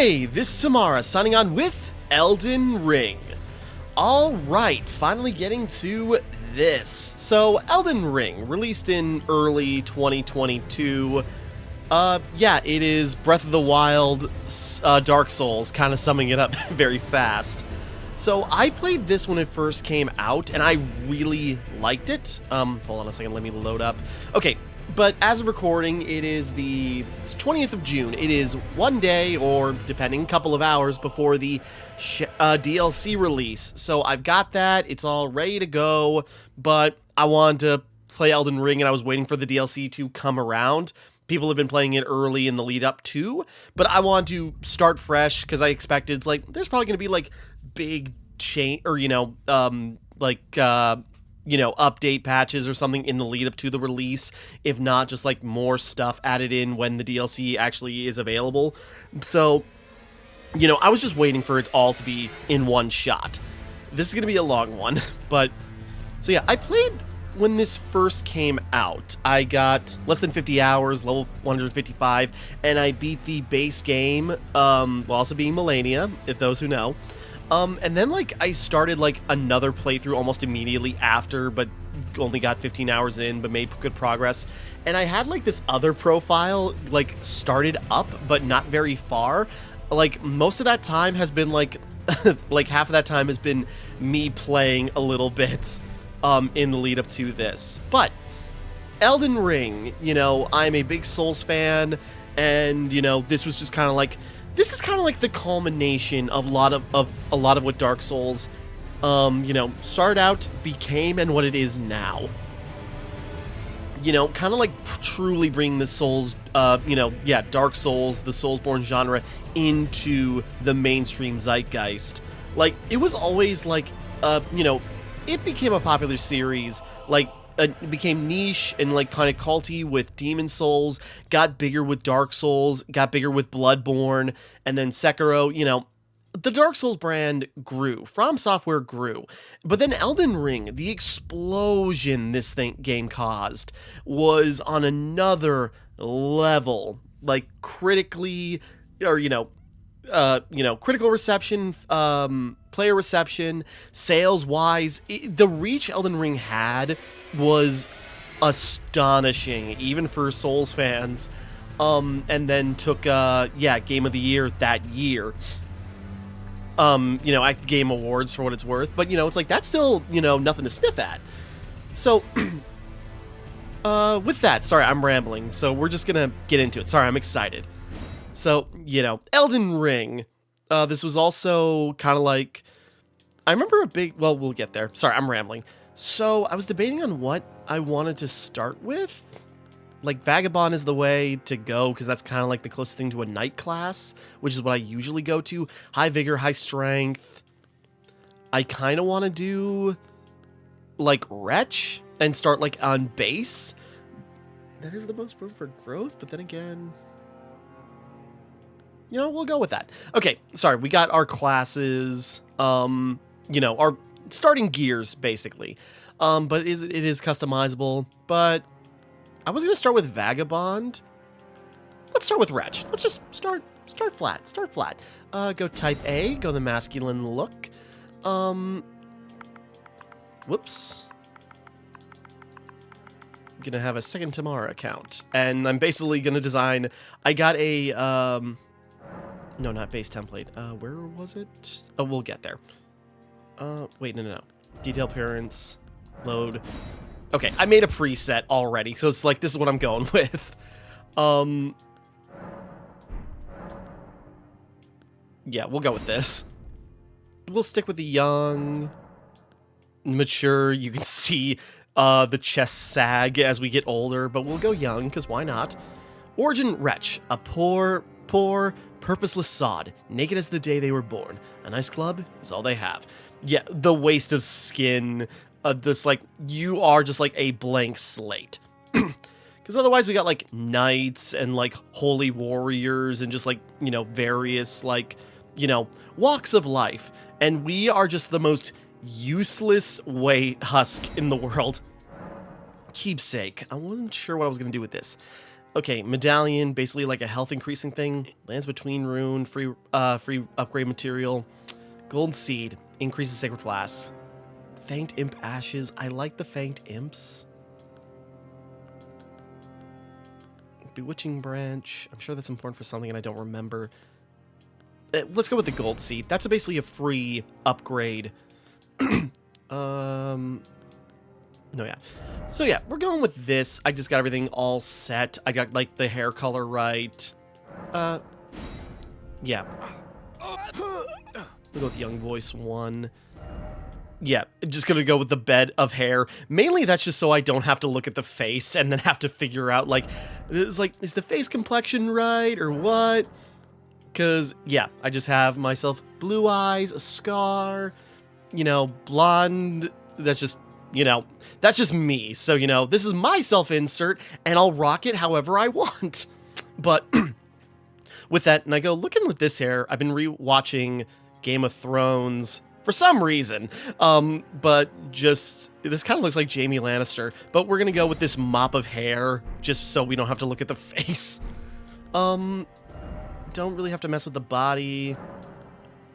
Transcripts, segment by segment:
Hey, this is Timmara signing on with Elden Ring. Alright, finally getting to this. So, Elden Ring, released in early 2022. Yeah, it is Breath of the Wild, Dark Souls, kind of summing it up very fast. So, I played this when it first came out, and I really liked it. Hold on a second, let me load up. Okay. But as of recording, it is the 20th of June. It is one day, or depending, couple of hours before the DLC release. So I've got that. It's all ready to go. But I wanted to play Elden Ring, and I was waiting for the DLC to come around. People have been playing it early in the lead up too. But I want to start fresh because I expected it's like there's probably going to be like big change or update patches or something in the lead up to the release, if not just like more stuff added in when the DLC actually is available. So, I was just waiting for it all to be in one shot. This is going to be a long one, but so yeah, I played when this first came out. I got less than 50 hours, level 155, and I beat the base game, while also being Millennia, if those who know. And then, I started, another playthrough almost immediately after, but only got 15 hours in, but made good progress. And I had, this other profile, started up, but not very far. Most of that time has been, half of that time has been me playing a little bit, in the lead up to this. But, Elden Ring, I'm a big Souls fan, and, this was just kind of this is kind of like the culmination of a lot of what Dark Souls, started out, became, and what it is now. Kind of truly bringing the Souls, Dark Souls, the Soulsborne genre into the mainstream zeitgeist. It was always it became a popular series, it became niche and kind of culty with Demon Souls, got bigger with Dark Souls, got bigger with Bloodborne, and then Sekiro. The Dark Souls brand grew. From Software grew. But then Elden Ring, the explosion this game caused, was on another level. Critically, or, critical reception, player reception, sales-wise, the reach Elden Ring had was astonishing, even for Souls fans, and then took, Game of the Year that year, at Game Awards for what it's worth, but, it's that's still, nothing to sniff at. So, with that, sorry, I'm rambling, so we're just gonna get into it. Sorry, I'm excited. So, Elden Ring, this was also kind of I remember well, we'll get there. Sorry, I'm rambling. So, I was debating on what I wanted to start with. Vagabond is the way to go, because that's kind of the closest thing to a knight class, which is what I usually go to. High vigor, high strength. I kind of want to do, Wretch, and start, on base. That is the most room for growth, but then again, we'll go with that. Okay, sorry, we got our classes, our starting gears, basically. But it is customizable, but I was going to start with Vagabond. Let's start with Wretch. Let's just start flat. Go type A, go the masculine look. Whoops. I'm going to have a second Timmara account, and I'm basically going to design, I got a, no, not base template. Where was it? Oh, we'll get there. Wait, no. Detail appearance, load. Okay, I made a preset already, so it's this is what I'm going with. Yeah, we'll go with this. We'll stick with the young, mature. You can see the chest sag as we get older, but we'll go young, because why not? Origin Wretch, a poor, purposeless sod, naked as the day they were born. A nice club is all they have. Yeah, the waste of skin, this, you are just, a blank slate. Because otherwise we got, knights and, holy warriors and just, various, walks of life. And we are just the most useless husk in the world. Keepsake. I wasn't sure what I was going to do with this. Okay, medallion, basically like a health increasing thing. Lands between rune, free upgrade material. Gold seed, increases sacred flasks. Fanged imp ashes. I like the fanged imps. Bewitching branch. I'm sure that's important for something and I don't remember. Let's go with the gold seed. That's basically a free upgrade. No, yeah. So yeah, we're going with this. I just got everything all set. I got like the hair color right. Yeah. We'll go with young voice 1. Yeah, just gonna go with the bed of hair. Mainly that's just so I don't have to look at the face and then have to figure out like, is the face complexion right or what? Cause yeah, I just have myself blue eyes, a scar, you know, blonde. That's just, you know, that's just me. So, you know, this is my self-insert and I'll rock it however I want. But with that, and I go, looking at this hair, I've been rewatching Game of Thrones for some reason. But just, this kind of looks like Jaime Lannister, but we're going to go with this mop of hair just so we don't have to look at the face. Don't really have to mess with the body.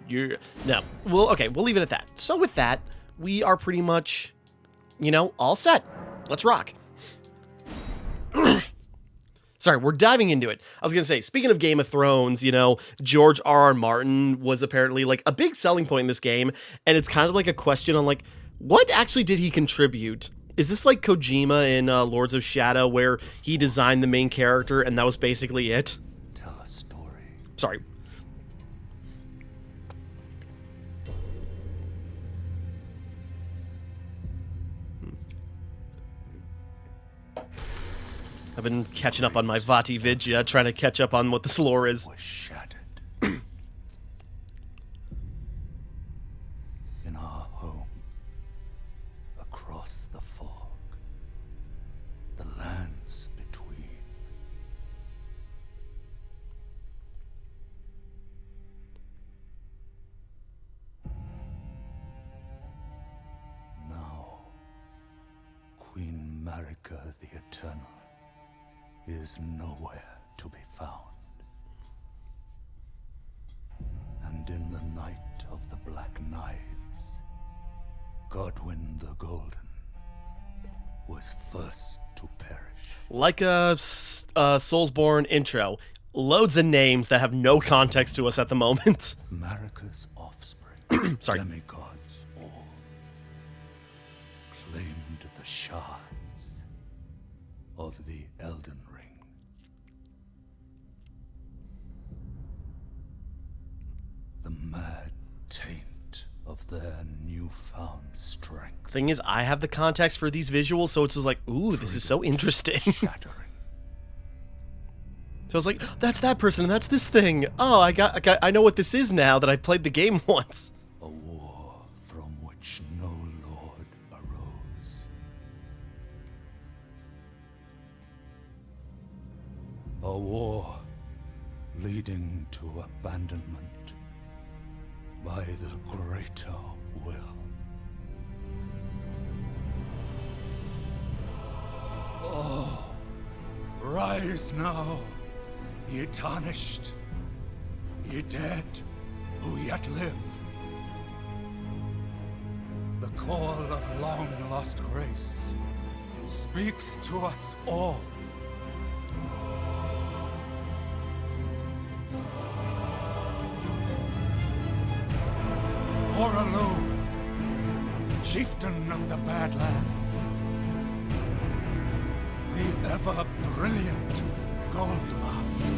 No. Well, okay, we'll leave it at that. So with that, we are pretty much, you know, all set. Let's rock. Sorry, we're diving into it. I was going to say, speaking of Game of Thrones, you know, George R.R. Martin was apparently like a big selling point in this game. And it's kind of like a question on like, what actually did he contribute? Is this like Kojima in Lords of Shadow where he designed the main character and that was basically it? Tell a story. Sorry. I've been catching up on my Vati Vidya, trying to catch up on what this lore is. Was shattered. In our home, across the fog, the lands between. Now, Queen Marika the Eternal is nowhere to be found. And in the night of the Black Knives, Godwyn the Golden was first to perish. Like a Soulsborne intro. Loads of names that have no context to us at the moment. Marika's offspring, Sorry. demigods all, claimed the shards of the Elden Ring. The mad taint of their newfound strength. Thing is, I have the context for these visuals, so it's just like, ooh, this is so interesting. Shattering. So I was like, that's that person, and that's this thing. Oh, I know what this is now that I played the game once. A war from which no lord arose. A war leading to abandonment by the greater will. Oh, rise now, ye tarnished, ye dead who yet live. The call of long-lost grace speaks to us all. Horalu, chieftain of the Badlands, the ever-brilliant Gold Mask.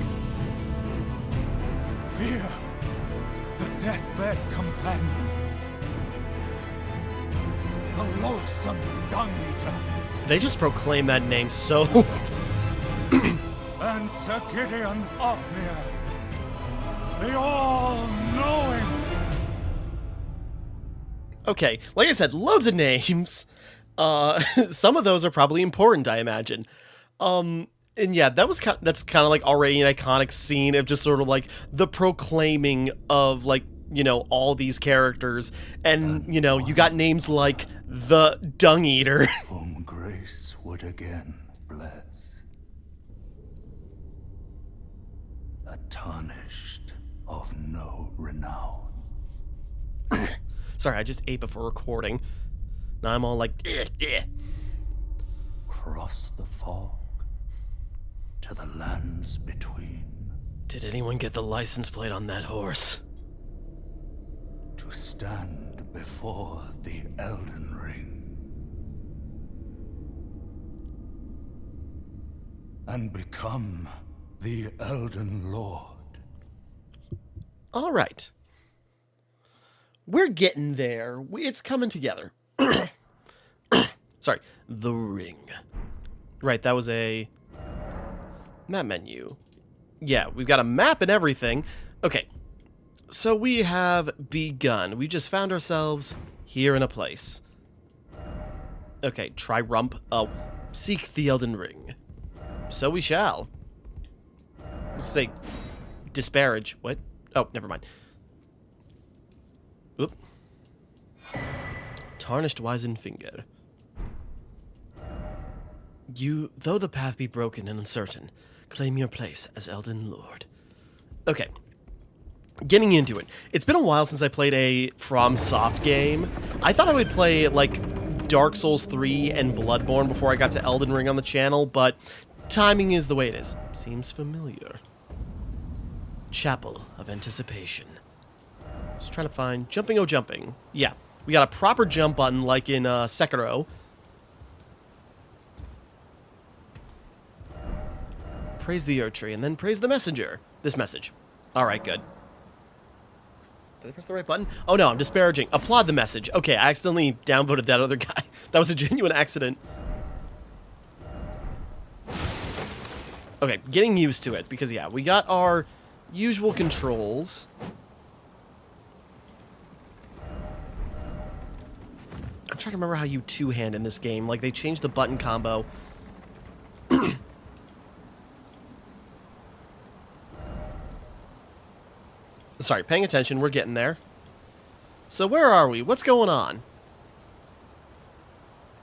Fear, the deathbed companion, the loathsome dung-eater. They just proclaim that name so... And Sir Gideon Othmere, the all-knowing. Okay, like I said, loads of names. Some of those are probably important, I imagine. And yeah, that's kind of like already an iconic scene of just sort of like the proclaiming of like, you know, all these characters. And, you know, you got names like the Dung Eater. Whom grace would again bless. Tarnished of no renown. Sorry, I just ate before recording. Now I'm all like, eh. Cross the fog to the lands between. Did anyone get the license plate on that horse? To stand before the Elden Ring. And become the Elden Lord. All right. We're getting there. It's coming together. Sorry. The ring. Right, that was a map menu. Yeah, we've got a map and everything. Okay. So we have begun. We just found ourselves here in a place. Okay, try rump. Oh, seek the Elden Ring. So we shall. Let's say disparage. What? Oh, never mind. Oop. Tarnished wizened finger. You, though the path be broken and uncertain, claim your place as Elden Lord. Okay. Getting into it. It's been a while since I played a FromSoft game. I thought I would play, like, Dark Souls 3 and Bloodborne before I got to Elden Ring on the channel, but timing is the way it is. Seems familiar. Chapel of Anticipation. Just trying to find... Jumping, oh jumping. Yeah. We got a proper jump button like in Sekiro. Praise the Earth Tree, and then praise the messenger. This message. Alright, good. Did I press the right button? Oh no, I'm disparaging. Applaud the message. Okay, I accidentally downvoted that other guy. That was a genuine accident. Okay, getting used to it, because yeah, we got our usual controls. I'm trying to remember how you two-hand in this game. Like, they changed the button combo. Sorry, paying attention. We're getting there. So where are we? What's going on?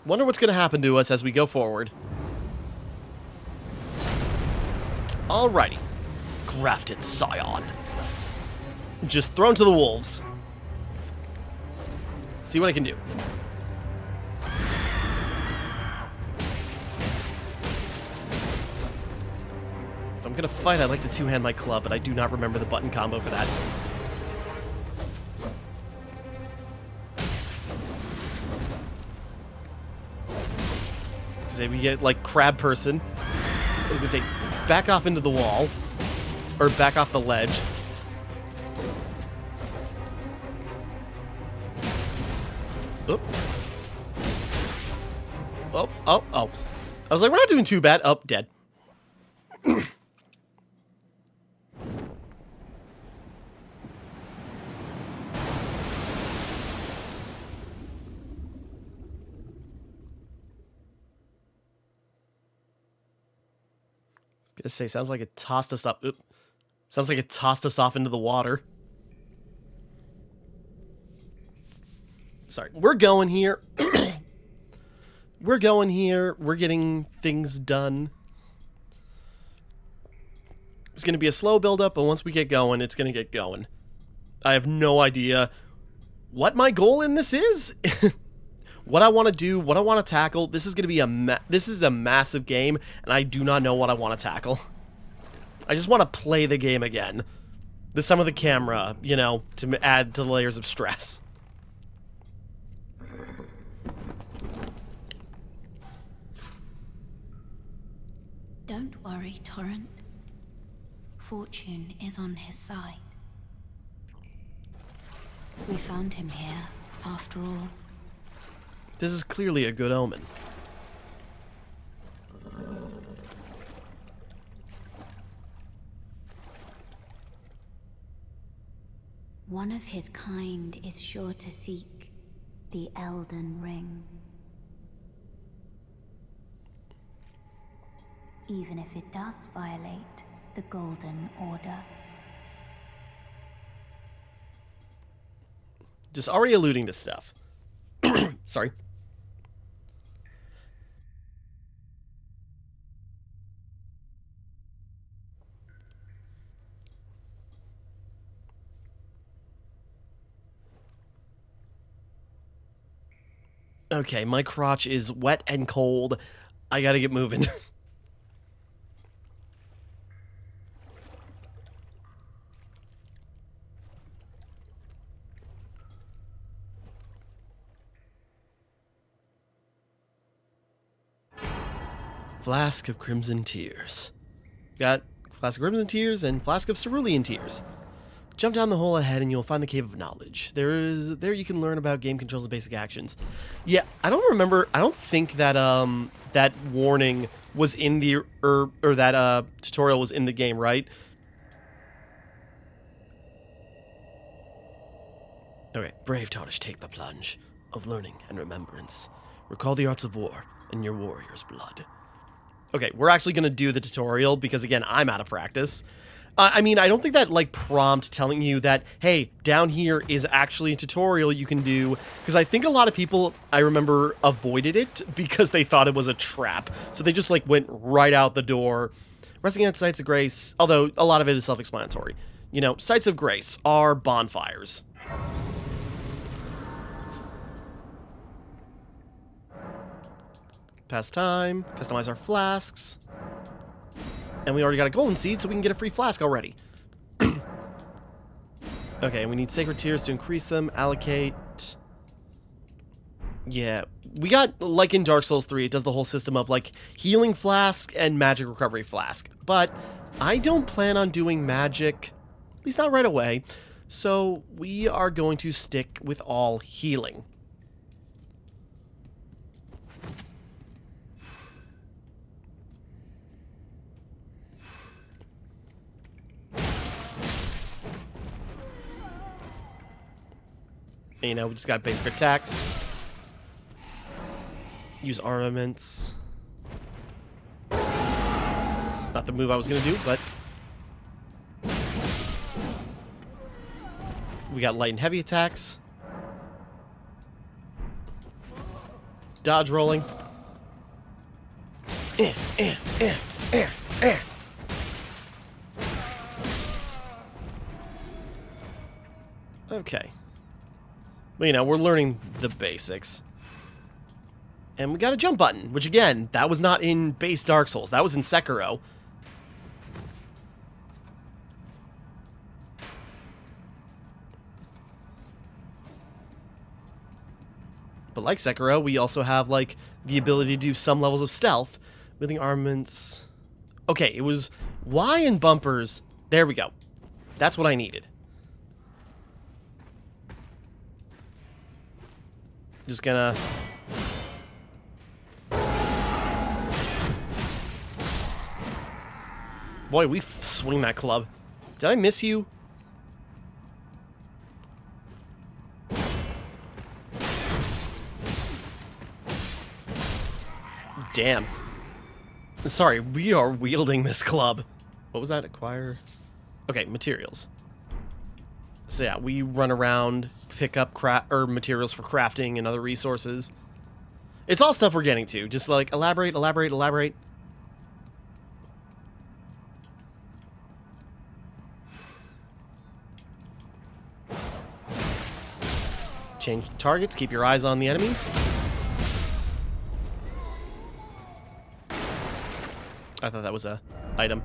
Wonder what's going to happen to us as we go forward. Alrighty. Grafted Scion. Just thrown to the wolves. See what I can do. If I'm gonna fight, I'd like to two-hand my club, but I do not remember the button combo for that. I was gonna say, we get, like, crab person. I was gonna say, back off into the wall. Or back off the ledge. Oop. Oh. I was like, we're not doing too bad. Oh, dead. Gonna say, sounds like it tossed us up. Oop. Sounds like it tossed us off into the water. Sorry. We're going here. We're going here. We're getting things done. It's going to be a slow build-up, but once we get going, it's going to get going. I have no idea what my goal in this is. What I want to do, what I want to tackle. This is going to be a massive game, and I do not know what I want to tackle. I just want to play the game again. This time with the camera, you know, to add to the layers of stress. Don't worry, Torrent. Fortune is on his side. We found him here, after all. This is clearly a good omen. One of his kind is sure to seek the Elden Ring. Even if it does violate the Golden Order. Just already alluding to stuff. Sorry. Okay, my crotch is wet and cold. I gotta get moving. Flask of Crimson Tears. Got Flask of Crimson Tears and Flask of Cerulean Tears. Jump down the hole ahead and you'll find the Cave of Knowledge. There you can learn about game controls and basic actions. Yeah, I don't remember. I don't think that that warning was in the or that tutorial was in the game, right? Okay, brave Tarnished, take the plunge of learning and remembrance. Recall the arts of war in your warrior's blood. Okay, we're actually going to do the tutorial because, again, I'm out of practice. I mean, I don't think that, like, prompt telling you that, hey, down here is actually a tutorial you can do, because I think a lot of people, I remember, avoided it because they thought it was a trap. So they just, like, went right out the door. Resting at sites of grace, although a lot of it is self-explanatory. You know, sites of grace are bonfires. Pass time, customize our flasks. And we already got a golden seed, so we can get a free flask already. Okay, we need sacred tears to increase them. Allocate. Yeah, we got, like in Dark Souls 3, it does the whole system of, like, healing flask and magic recovery flask. But I don't plan on doing magic, at least not right away. So we are going to stick with all healing. You know, we just got basic attacks. Use armaments. Not the move I was going to do, but... we got light and heavy attacks. Dodge rolling. Okay. But, you know, we're learning the basics. And we got a jump button, which, again, that was not in base Dark Souls. That was in Sekiro. But like Sekiro, we also have, like, the ability to do some levels of stealth. Wielding armaments. Okay, it was Y and bumpers. There we go. That's what I needed. Just gonna... boy, we swing that club. Did I miss you? Damn. Sorry, we are wielding this club. What was that? Acquire? Okay, materials. So yeah, we run around, pick up materials for crafting and other resources. It's all stuff we're getting to. Just like elaborate, elaborate, elaborate. Change targets, keep your eyes on the enemies. I thought that was a item.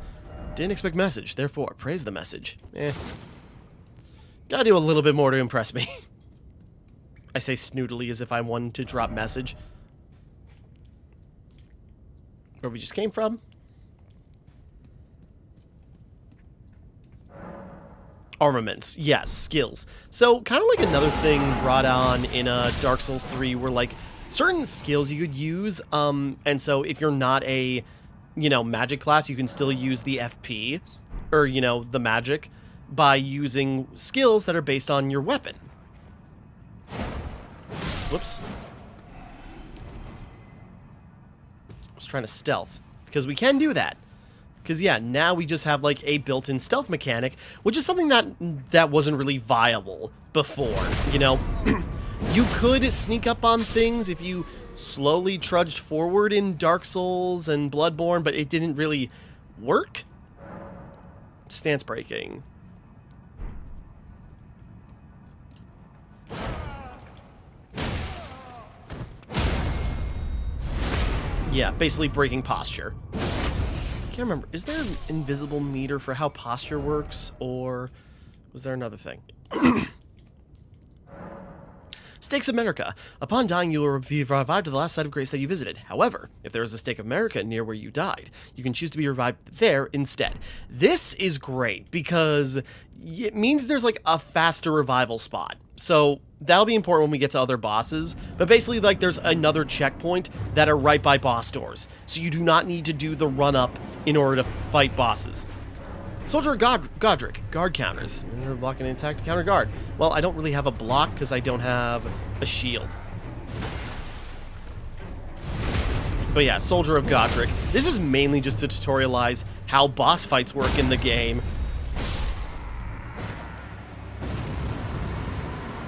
Didn't expect message, therefore praise the message. Gotta do a little bit more to impress me. I say snootily as if I wanted to drop message. Where we just came from. Armaments, yes, skills. So, kind of like another thing brought on in Dark Souls 3 where, like, certain skills you could use, and so if you're not a, you know, magic class, you can still use the FP, or, you know, the magic, by using skills that are based on your weapon. Whoops. I was trying to stealth, because we can do that. Because, yeah, now we just have, like, a built-in stealth mechanic, which is something that wasn't really viable before, you know? You could sneak up on things if you slowly trudged forward in Dark Souls and Bloodborne, but it didn't really work. Stance breaking. Yeah, basically breaking posture. Can't remember. Is there an invisible meter for how posture works, or was there another thing? Stakes of America. Upon dying, you will be revived to the last site of grace that you visited. However, if there is a stake of America near where you died, you can choose to be revived there instead. This is great because it means there's like a faster revival spot. So that'll be important when we get to other bosses. But basically, like, there's another checkpoint that are right by boss doors. So you do not need to do the run-up in order to fight bosses. Soldier of Godric. Guard counters. You're blocking an attack to counter guard. Well, I don't really have a block because I don't have a shield. But yeah, Soldier of Godric. This is mainly just to tutorialize how boss fights work in the game.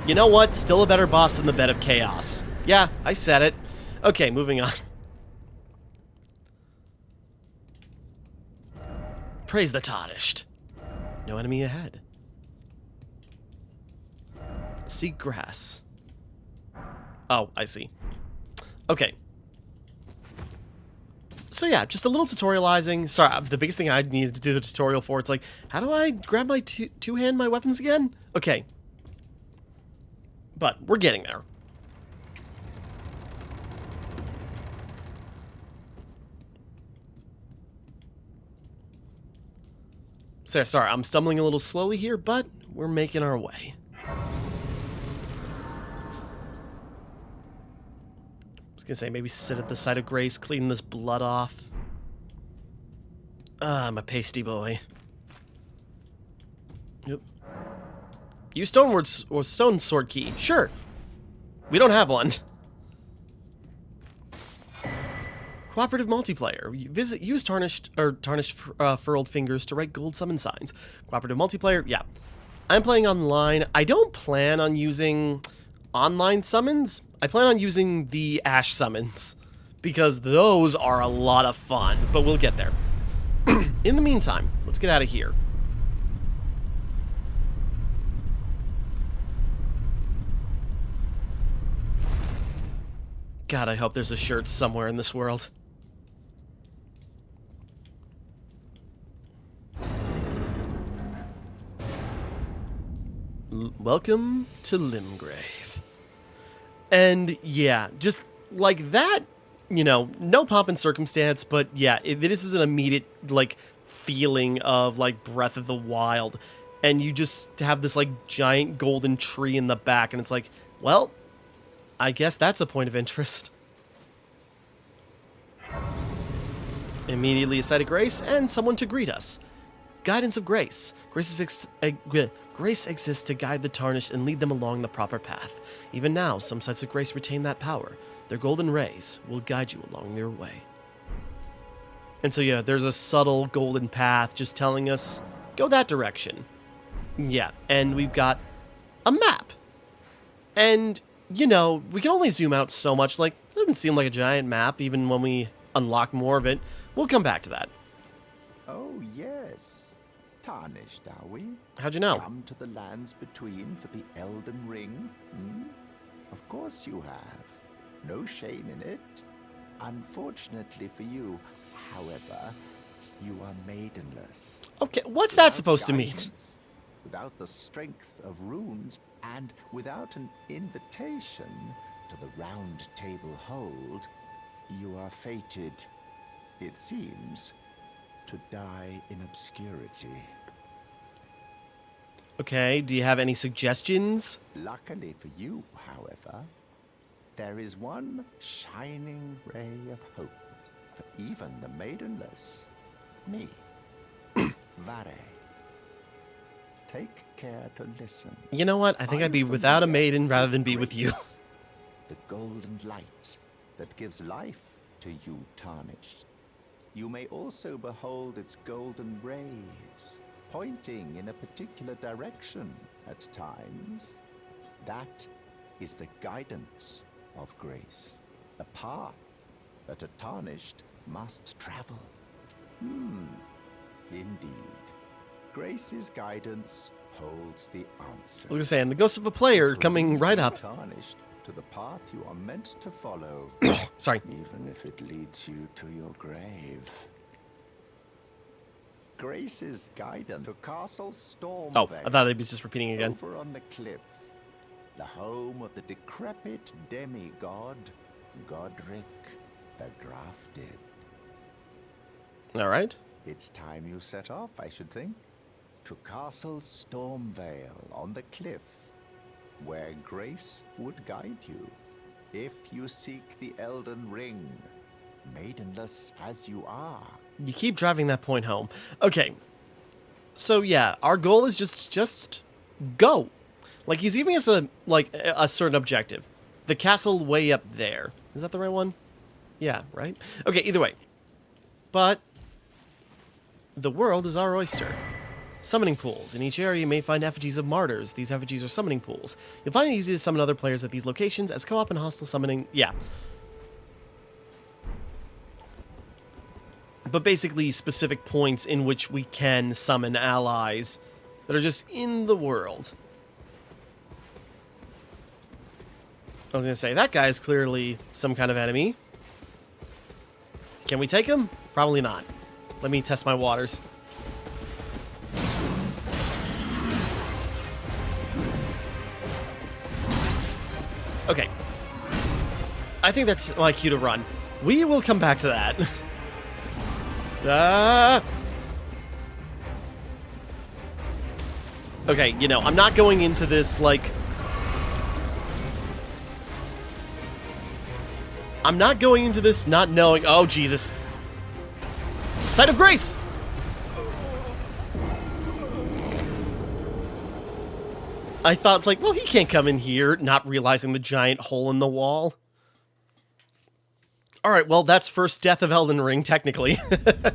You know what? Still a better boss than the Bed of Chaos. Yeah, I said it. Okay, moving on. Praise the Tarnished. No enemy ahead. Seek grass. Oh, I see. Okay. So yeah, just a little tutorializing. Sorry, the biggest thing I needed to do the tutorial for, it's like, how do I grab my two-hand my weapons again? Okay. But we're getting there. Sorry, I'm stumbling a little slowly here, but we're making our way. I was gonna say, maybe sit at the site of grace, clean this blood off. I'm a pasty boy. Yep. Use stone sword key. Sure. We don't have one. Cooperative multiplayer. Use tarnished furled fingers to write gold summon signs. Cooperative multiplayer. Yeah. I'm playing online. I don't plan on using online summons. I plan on using the Ash summons because those are a lot of fun, but we'll get there. In the meantime, let's get out of here. God, I hope there's a shirt somewhere in this world. Welcome to Limgrave. And yeah, just like that, you know, no pomp and circumstance, but yeah, this is an immediate, like, feeling of, like, Breath of the Wild. And you just have this, like, giant golden tree in the back, and it's like, well, I guess that's a point of interest. Immediately a site of grace, and someone to greet us. Guidance of grace. Grace exists to guide the tarnished and lead them along the proper path. Even now, some sites of grace retain that power. Their golden rays will guide you along your way. And so yeah, there's a subtle golden path just telling us, go that direction. Yeah, and we've got a map. And, you know, we can only zoom out so much. Like, it doesn't seem like a giant map, even when we unlock more of it. We'll come back to that. Oh, yes. Tarnished, are we? How'd you know? Come to the lands between for the Elden Ring? Hmm? Of course you have. No shame in it. Unfortunately for you, however, you are maidenless. Okay, what's that supposed to mean? Without the strength of runes, and without an invitation to the Round Table Hold, you are fated, it seems, to die in obscurity. Okay, do you have any suggestions? Luckily for you, however, there is one shining ray of hope for even the maidenless. Me. Vare. Take care to listen. You know what? I think I'd be without a maiden rather than be with you. The golden light that gives life to you, Tarnished. You may also behold its golden rays, pointing in a particular direction at times. That is the guidance of grace, a path that a Tarnished must travel. Indeed. Grace's guidance holds the answer. Look at saying the ghost of a player coming right up. Tarnished to the path you are meant to follow, Sorry. even if it leads you to your grave. Grace's guidance to Castle Stormvale. Oh, I thought he was just repeating again. Over on the cliff, the home of the decrepit demigod, Godric the Grafted. All right. It's time you set off, I should think, to Castle Stormvale on the cliff, where Grace would guide you, if you seek the Elden Ring, maidenless as you are. You keep driving that point home. Okay. So yeah, our goal is just go. Like, he's giving us a certain objective. The castle way up there. Is that the right one? Yeah, right? Okay, either way. But the world is our oyster. Summoning pools. In each area, you may find effigies of martyrs. These effigies are summoning pools. You'll find it easy to summon other players at these locations as co-op and hostile summoning. Yeah. But basically specific points in which we can summon allies that are just in the world. I was going to say, that guy is clearly some kind of enemy. Can we take him? Probably not. Let me test my waters. Okay. I think that's my cue to run. We will come back to that. Okay, you know, I'm not going into this, like... I'm not going into this not knowing... Oh, Jesus. Sight of Grace! I thought, like, well, he can't come in here, not realizing the giant hole in the wall. Alright, well, that's first death of Elden Ring, technically. I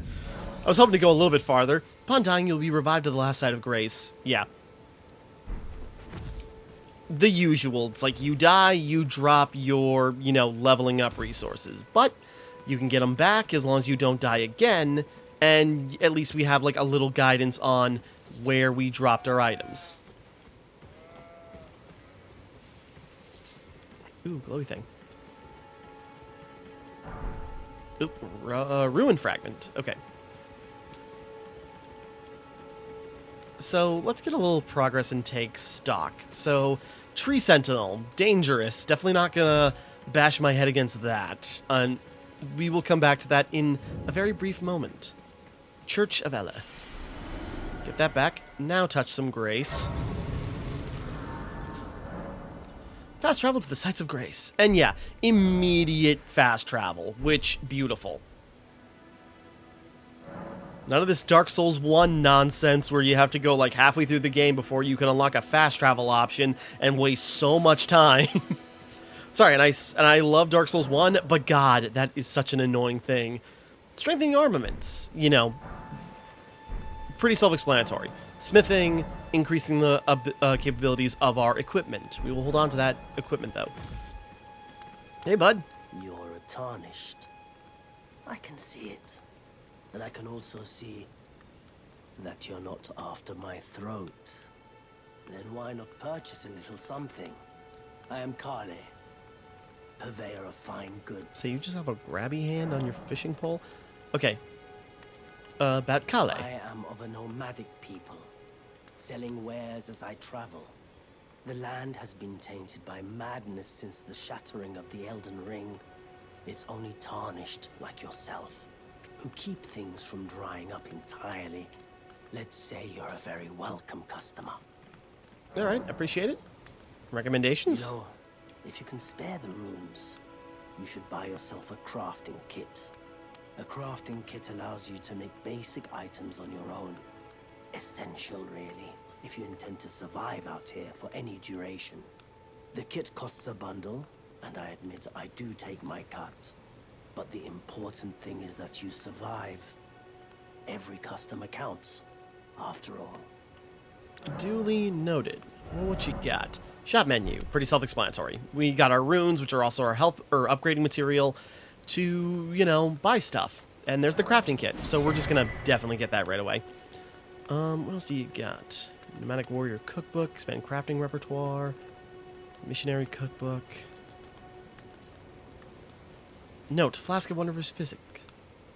was hoping to go a little bit farther. Upon dying, you'll be revived to the last sight of Grace. Yeah. The usual. It's like, you die, you drop your, you know, leveling up resources. But you can get them back as long as you don't die again, and at least we have, like, a little guidance on where we dropped our items. Ooh, glowy thing. Oop, ruin fragment. Okay. So, let's get a little progress and take stock. So, Tree Sentinel. Dangerous. Definitely not gonna bash my head against that. We will come back to that in a very brief moment. Church of Ella. Get that back. Now touch some Grace. Fast travel to the sites of Grace. And yeah, immediate fast travel, which, beautiful. None of this Dark Souls 1 nonsense where you have to go like halfway through the game before you can unlock a fast travel option and waste so much time. Sorry, and I love Dark Souls 1, but God, that is such an annoying thing. Strengthening armaments, you know, pretty self-explanatory. Smithing, increasing the capabilities of our equipment. We will hold on to that equipment, though. Hey, bud. You're a Tarnished. I can see it. And I can also see that you're not after my throat. Then why not purchase a little something? I am Kale, purveyor of fine goods. So you just have a grabby hand on your fishing pole? Okay. About Kale. I am of a nomadic people, selling wares as I travel. The land has been tainted by madness since the shattering of the Elden Ring. It's only Tarnished like yourself, who keep things from drying up entirely. Let's say you're a very welcome customer. All right, appreciate it. Recommendations? You know, if you can spare the runes, you should buy yourself a crafting kit. A crafting kit allows you to make basic items on your own. Essential, really, if you intend to survive out here for any duration. The kit costs a bundle, and I admit I do take my cut. But the important thing is that you survive. Every customer counts, after all. Duly noted. Well, what you got? Shop menu. Pretty self-explanatory. We got our runes, which are also our health or upgrading material to, you know, buy stuff. And there's the crafting kit. So we're just going to definitely get that right away. What else do you got? Nomadic Warrior Cookbook. Expand crafting repertoire. Missionary Cookbook. Note, Flask of Wondrous Physic.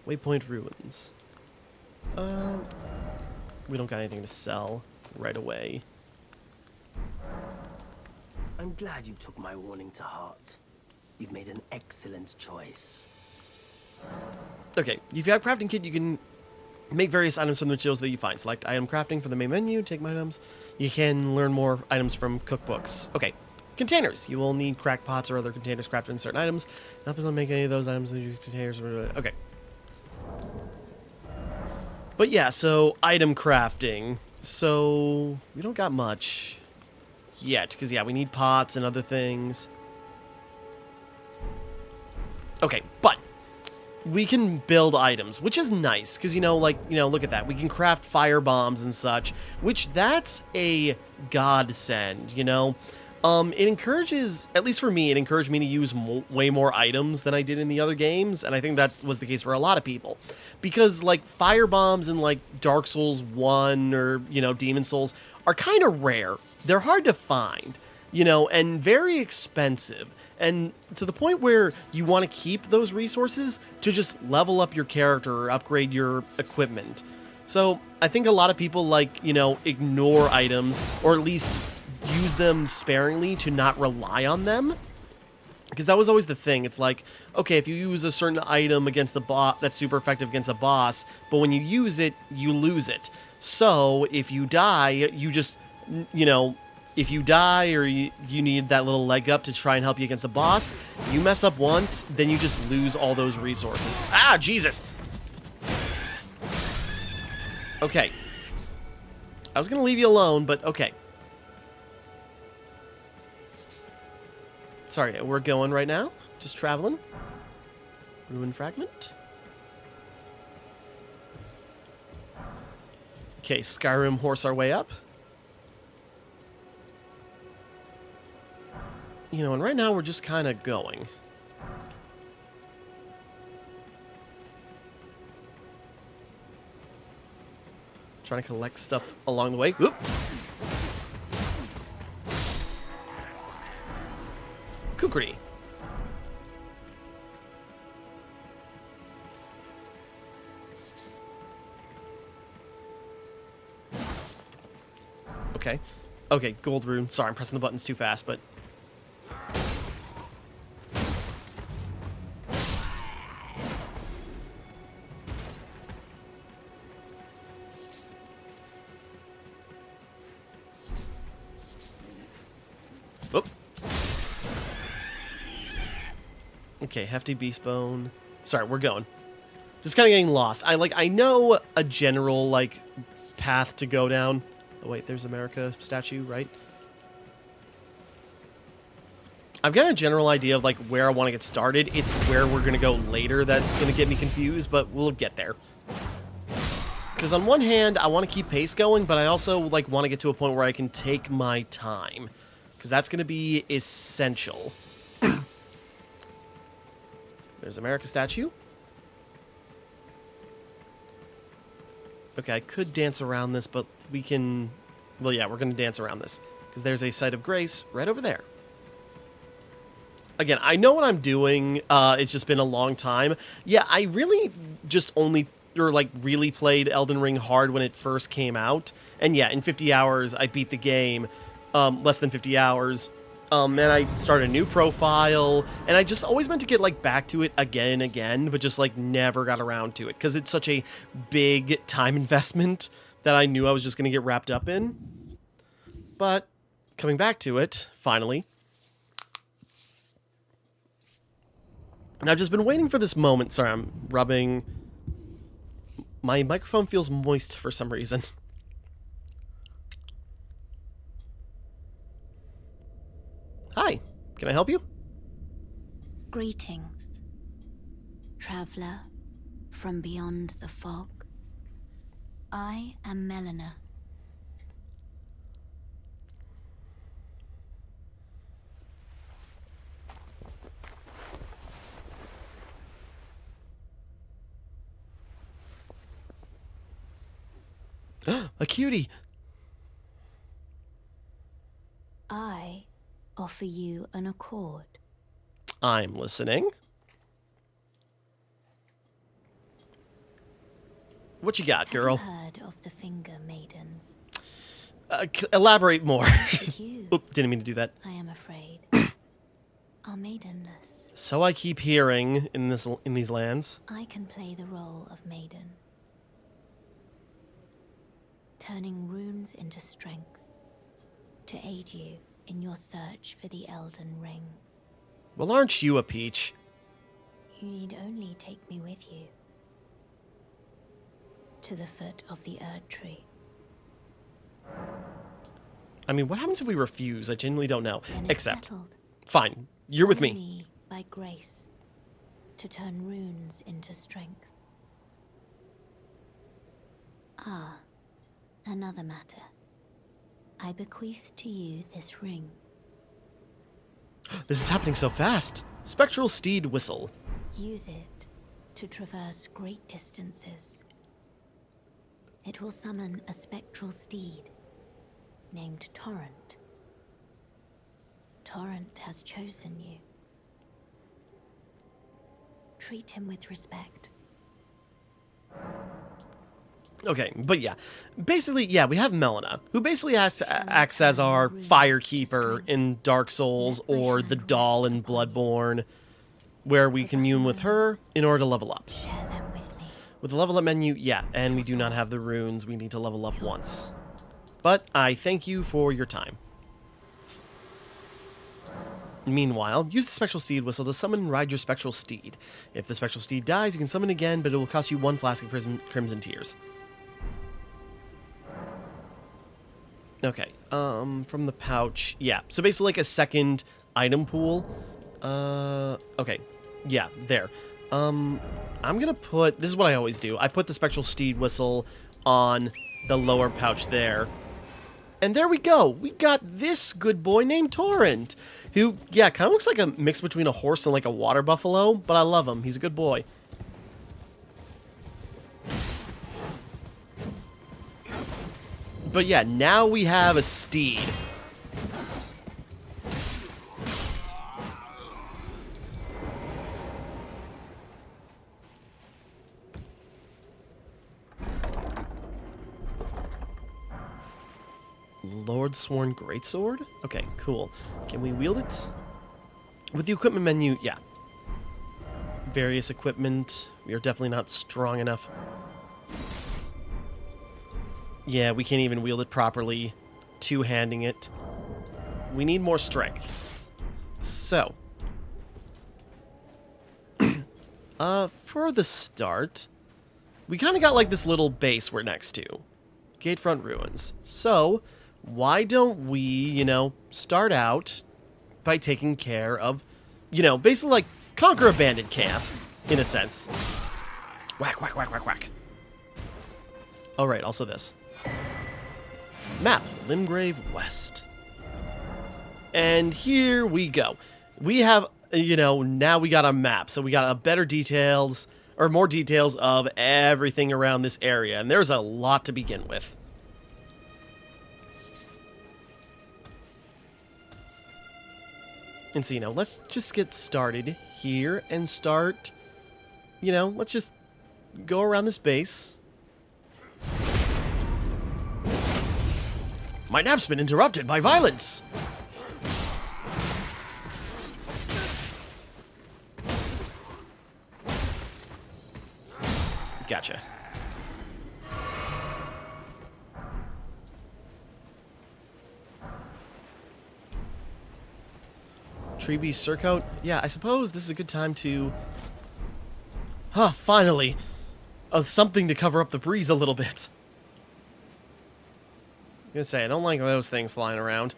Waypoint Ruins. We don't got anything to sell right away. I'm glad you took my warning to heart. You've made an excellent choice. Okay, if you have a crafting kit, you can make various items from the materials that you find. Select item crafting from the main menu, take my items. You can learn more items from cookbooks. Okay, containers. You will need crack pots or other containers crafted in certain items. Not able to make any of those items in containers. Okay. But yeah, so item crafting. So we don't got much yet, because yeah, we need pots and other things. Okay, but we can build items, which is nice, because, look at that. We can craft fire bombs and such, which that's a godsend, It encourages, at least for me, it encouraged me to use way more items than I did in the other games, and I think that was the case for a lot of people. Because, fire bombs in, Dark Souls 1 or, Demon Souls are kind of rare. They're hard to find, and very expensive. And to the point where you want to keep those resources to just level up your character or upgrade your equipment. So I think a lot of people ignore items, or at least use them sparingly to not rely on them. Because that was always the thing. It's like, okay, if you use a certain item against the boss, that's super effective against a boss, but when you use it, you lose it. So if you die, you just, if you die or you need that little leg up to try and help you against a boss, you mess up once, then you just lose all those resources. Ah, Jesus! Okay. I was going to leave you alone, but okay. Sorry, we're going right now. Just traveling. Ruin fragment. Okay, Skyrim horse our way up. And right now we're just kind of going. Trying to collect stuff along the way. Whoop. Kukri. Okay. Okay, gold rune. Sorry, I'm pressing the buttons too fast, but... Oop. Okay, hefty beast bone. Sorry, we're going. Just kind of getting lost. I know a general, path to go down. Oh, wait, there's America statue, right? I've got a general idea of, where I want to get started. It's where we're going to go later that's going to get me confused, but we'll get there. Because on one hand, I want to keep pace going, but I also, want to get to a point where I can take my time. Because that's going to be essential. There's America statue. Okay, I could dance around this, but we can... Well, yeah, we're going to dance around this. Because there's a site of grace right over there. Again, I know what I'm doing. It's just been a long time. Yeah, I really just only... Or, really played Elden Ring hard when it first came out. And yeah, in 50 hours, I beat the game. Less than 50 hours. And I started a new profile, and I just always meant to get, back to it again and again, but just, never got around to it, because it's such a big time investment that I knew I was just going to get wrapped up in. But, coming back to it, finally. And I've just been waiting for this moment. Sorry, I'm rubbing... My microphone feels moist for some reason. Hi, can I help you? Greetings, traveler from beyond the fog. I am Melina. A cutie! I offer you an accord. I'm listening. What you got, girl? Have you heard of the Finger Maidens? Elaborate more. But you, Oop, didn't mean to do that. I am afraid, are maidenless. So I keep hearing in these lands. I can play the role of maiden, turning runes into strength to aid you in your search for the Elden Ring. Well, aren't you a peach? You need only take me with you to the foot of the Erd Tree. I mean, what happens if we refuse? I genuinely don't know. Then it's Except, settled. fine, you're with Summon me. by grace to turn runes into strength. Ah, another matter. I bequeath to you this ring. This is happening so fast. Spectral steed whistle. Use it to traverse great distances. It will summon a spectral steed named Torrent. Torrent has chosen you. Treat him with respect. Okay, but yeah. Basically, yeah, we have Melina, who basically acts as our firekeeper in Dark Souls or the doll in Bloodborne, where we commune with her in order to level up. Share them with me. With the level up menu, yeah, and we do not have the runes. We need to level up once. But I thank you for your time. Meanwhile, use the Spectral Steed Whistle to summon and ride your Spectral Steed. If the Spectral Steed dies, you can summon again, but it will cost you 1 flask of Crimson Tears. Okay, from the pouch, yeah. So basically like a second item pool. Okay, yeah, there. I'm gonna put, this is what I always do. I put the Spectral Steed Whistle on the lower pouch there. And there we go. We got this good boy named Torrent, who, yeah, kind of looks like a mix between a horse and like a water buffalo, but I love him. He's a good boy. But yeah, now we have a steed. Lord Sworn Greatsword? Okay, cool. Can we wield it? With the equipment menu, yeah. Various equipment. We are definitely not strong enough. Yeah, we can't even wield it properly. Two-handing it. We need more strength. So. For the start, we kind of got like this little base we're next to. Gatefront Ruins. So, why don't we, you know, start out by taking care of, you know, basically like conquer a bandit camp, in a sense. Whack, whack, whack, whack, whack. Oh, right, also this. Map, Limgrave West. And here we go. We have, you know, now we got a map, so we got a better details, or more details of everything around this area, and there's a lot to begin with. And so, you know, let's just get started here and start, you know, let's just go around this base. My nap's been interrupted by violence. Gotcha. Tree Beast Surcoat? Yeah, I suppose this is a good time to... Ah, finally! Something to cover up the breeze a little bit. I'm gonna say, I don't like those things flying around.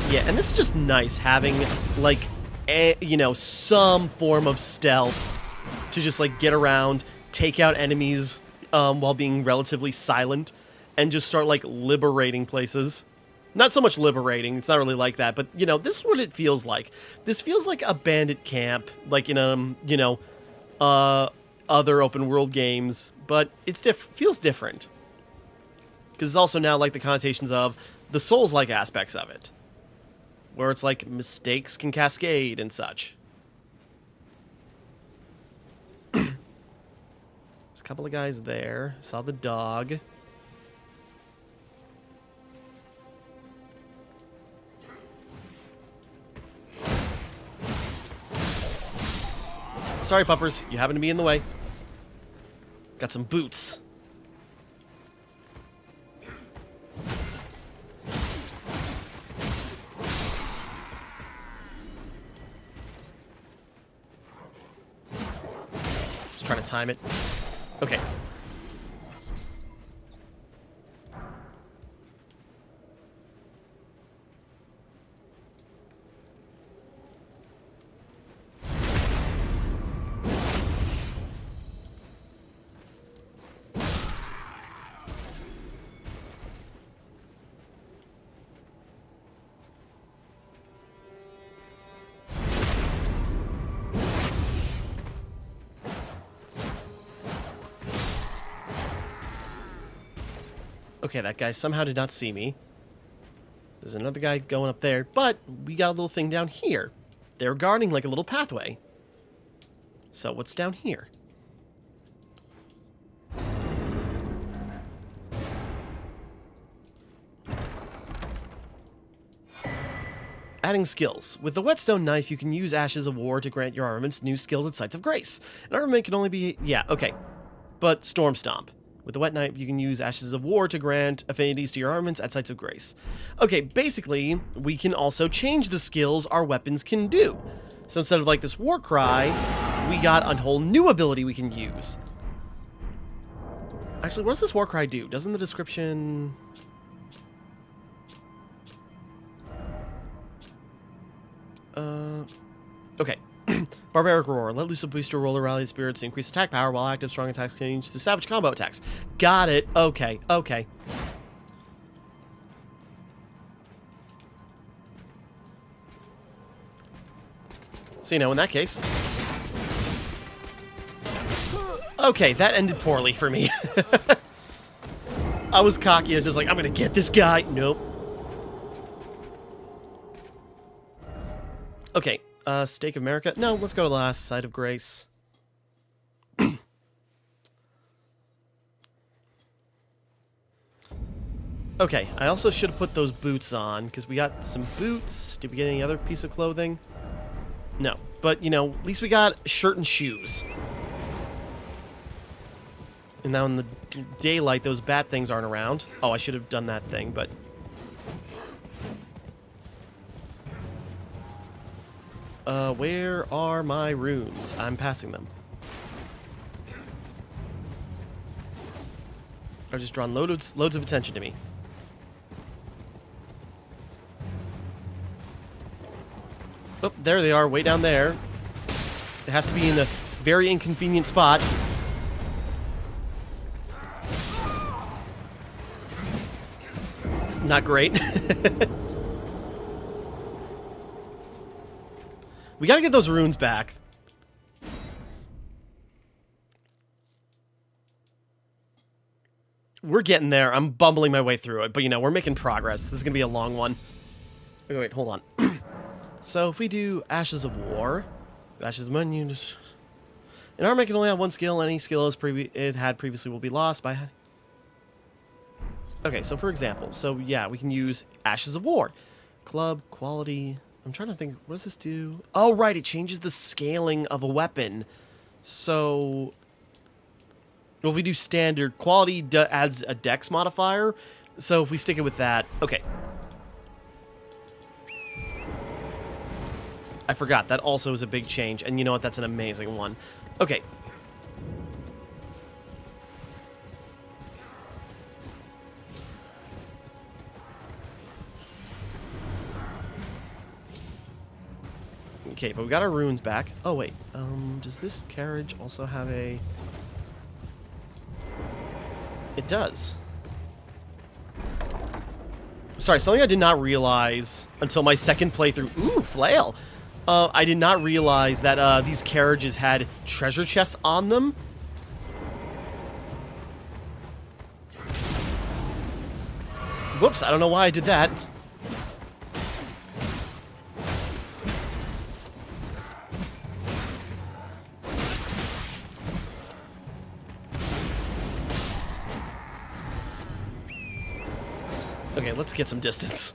Yeah, and this is just nice having, like, you know, some form of stealth to just, like, get around, take out enemies while being relatively silent, and just start, like, liberating places. Not so much liberating, it's not really like that, but, you know, this is what it feels like. This feels like a bandit camp, like in, you know, other open world games, but it's feels different. Because it's also now, like, the connotations of the Souls-like aspects of it. where it's like mistakes can cascade and such. There's a couple of guys there. Saw the dog. Sorry, puppers. You happen to be in the way. Got some boots. Just trying to time it. Okay. Okay, that guy somehow did not see me. There's another guy going up there, but we got a little thing down here. They're guarding like a little pathway. So what's down here? Adding skills. With the whetstone knife, you can use Ashes of War to grant your armaments new skills at sites of grace. An armament can only be... yeah, okay. But Storm Stomp. With the wet knife, you can use Ashes of War to grant affinities to your armaments at sites of grace. Okay, basically, we can also change the skills our weapons can do. So instead of like this war cry, we got a whole new ability we can use. Actually, what does this war cry do? Doesn't the description... okay. Barbaric Roar. Let loose a booster roller rally spirits to increase attack power while active strong attacks can change to savage combo attacks. Got it. Okay. Okay. So, you know, in that case... okay, that ended poorly for me. I was cocky. I was just like, I'm gonna get this guy. Nope. Okay. Stake of America. No, let's go to the last site of grace. Okay, I also should have put those boots on, because we got some boots. Did we get any other piece of clothing? No, but, you know, at least we got shirt and shoes. And now in the daylight, those bat things aren't around. Oh, I should have done that thing, but... where are my runes? I'm passing them. I've just drawn loads of attention to me. Oh, there they are, way down there. It has to be in a very inconvenient spot. Not great. We gotta get those runes back. We're getting there. I'm bumbling my way through it, but you know, we're making progress. This is gonna be a long one. Okay, wait, hold on. So if we do Ashes of War, Ashes of Menu, an armor can only have one skill. Any skill it had previously will be lost by... okay, so for example, so yeah, we can use Ashes of War. Club, quality... I'm trying to think, what does this do? Oh, right, it changes the scaling of a weapon. So, well, if we do standard, quality adds a dex modifier. So if we stick it with that, okay. I forgot, that also is a big change, and you know what, that's an amazing one. Okay. Okay, but we got our runes back. Oh, wait. Does this carriage also have a... it does. Sorry, something I did not realize until my second playthrough. Ooh, flail! I did not realize that these carriages had treasure chests on them. Whoops, I don't know why I did that. Okay, let's get some distance.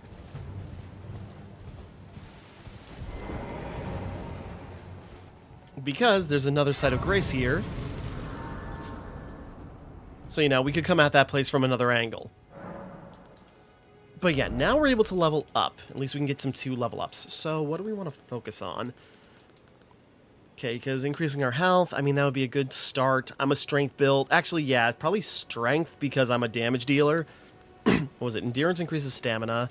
Because there's another site of grace here. So, you know, we could come at that place from another angle. But yeah, now we're able to level up. At least we can get some 2 level ups. So what do we want to focus on? Okay, because increasing our health, I mean, that would be a good start. I'm a strength build. Actually, yeah, it's probably strength because I'm a damage dealer. What was it? Endurance increases stamina.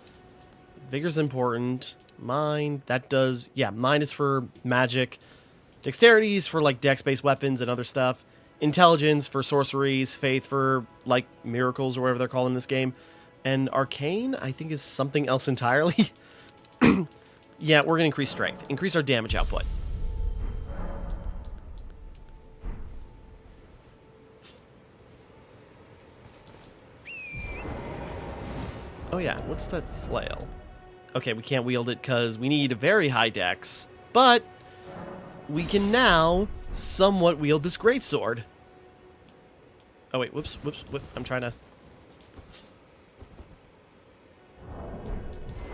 Vigor's important. Mind, that does... Yeah, mind is for magic. Dexterity is for, like, dex-based weapons and other stuff. Intelligence for sorceries. Faith for, like, miracles or whatever they're calling this game. And Arcane, I think, is something else entirely. Yeah, we're going to increase strength. Increase our damage output. Oh yeah, what's that flail? Okay, we can't wield it because we need a very high dex. But we can now somewhat wield this greatsword. Oh wait, whoops. I'm trying to...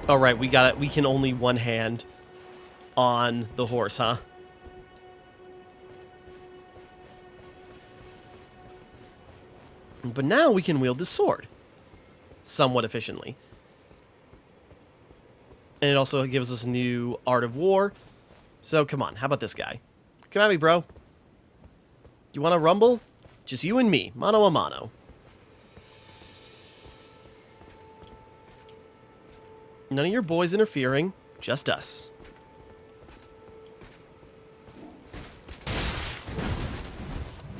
Oh right, we got it. We can only one hand on the horse, huh? But now we can wield this sword somewhat efficiently. And it also gives us a new Art of War. So come on, how about this guy? Come at me, bro. You want to rumble? Just you and me, mano a mano. None of your boys interfering, just us.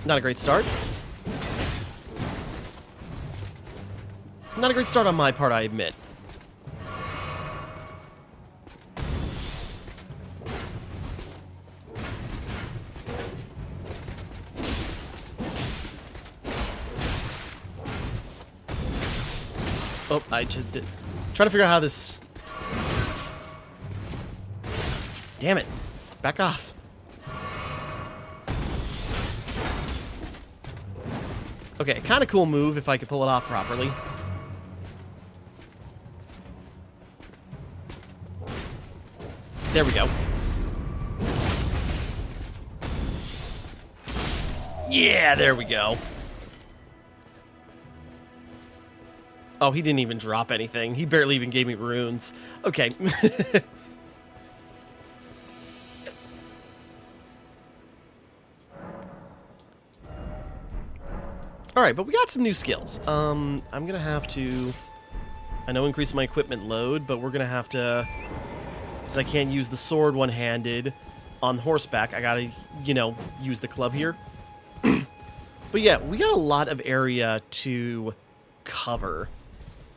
Not a great start. Not a great start on my part, I admit. Oh, I just did. Trying to figure out how this... Damn it. Back off. Okay, kind of cool move if I could pull it off properly. There we go. Yeah, there we go. Oh, he didn't even drop anything. He barely even gave me runes. Okay. Alright, but we got some new skills. I'm gonna have to... I know increase my equipment load, but we're gonna have to... Since I can't use the sword one-handed on horseback, I gotta, you know, use the club here. But yeah, we got a lot of area to cover.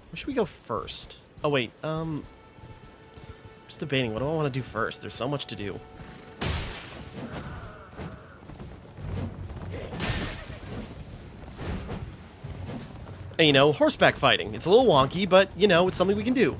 Where should we go first? Oh, wait, just debating, what do I want to do first? There's so much to do. And, you know, horseback fighting. It's a little wonky, but, you know, it's something we can do.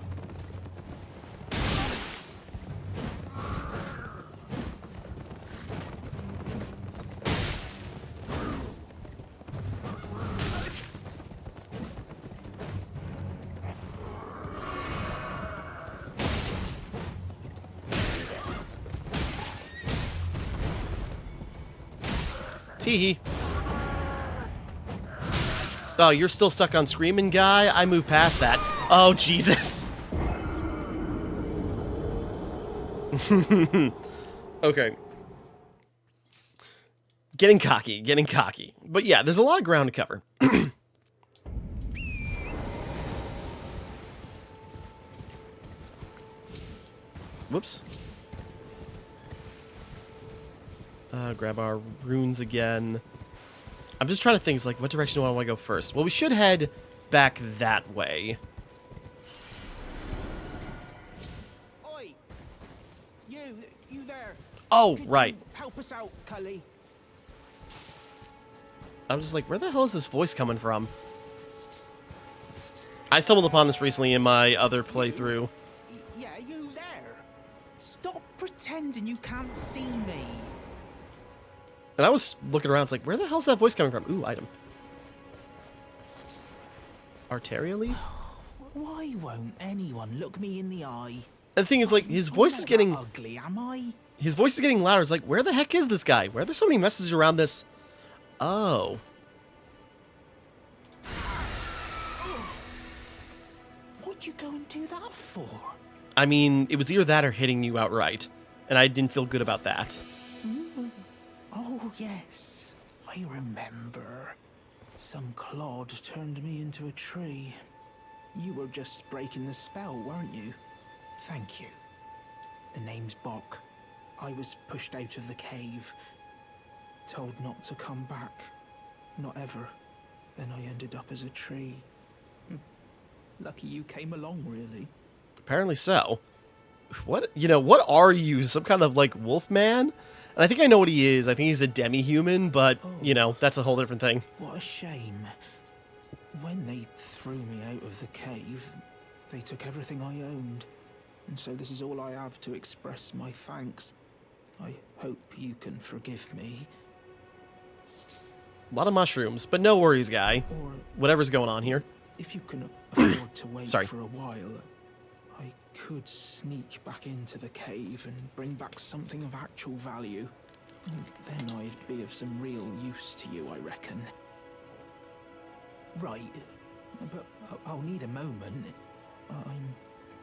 Teehee. Oh, you're still stuck on screaming, guy? I moved past that. Oh, Jesus. Okay. Getting cocky. But yeah, there's a lot of ground to cover. Whoops. Grab our runes again. I'm just trying to think, like, what direction do I want to go first? Well, we should head back that way. Oi! You there. Oh, Could right. you help us out, Cully? I'm just like, where the hell is this voice coming from? I stumbled upon this recently in my other playthrough. Yeah, you there. Stop pretending you can't see me. And I was looking around, it's like, where the hell's that voice coming from? Ooh, item. Arterially? Why won't anyone look me in the eye? And the thing is, like, his voice is I'm not getting... that ugly, am I? His voice is getting louder. It's like, where the heck is this guy? Why are there so many messages around this? Oh. What'd you go and do that for? I mean, it was either that or hitting you outright. And I didn't feel good about that. Oh, yes. I remember. Some clod turned me into a tree. You were just breaking the spell, weren't you? Thank you. The name's Bok. I was pushed out of the cave. Told not to come back. Not ever. Then I ended up as a tree. Lucky you came along, really. Apparently so. What, you know, what are you? Some kind of, like, wolf man? And I think I know what he is. I think he's a demi-human, but, you know, that's a whole different thing. What a shame. When they threw me out of the cave, they took everything I owned. And so this is all I have to express my thanks. I hope you can forgive me. A lot of mushrooms, but no worries, guy. Or Whatever's going on here. if you can afford to wait Sorry. for a while, I could sneak back into the cave and bring back something of actual value. Then I'd be of some real use to you, I reckon. Right, but I'll need a moment.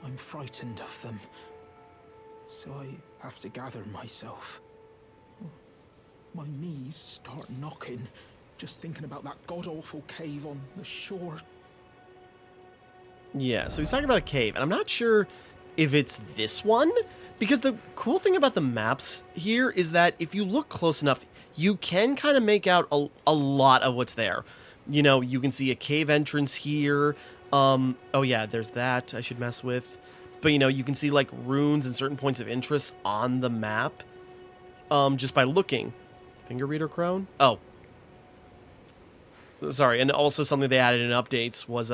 I'm frightened of them, so I have to gather myself. My knees start knocking, just thinking about that god-awful cave on the shore. Yeah, so he's talking about a cave, and I'm not sure if it's this one, because the cool thing about the maps here is that if you look close enough, you can kind of make out a lot of what's there. You know, you can see a cave entrance here. Oh yeah, there's that I should mess with. But, you know, you can see, like, runes and certain points of interest on the map just by looking. Finger reader crone? Oh. Sorry, and also something they added in updates was,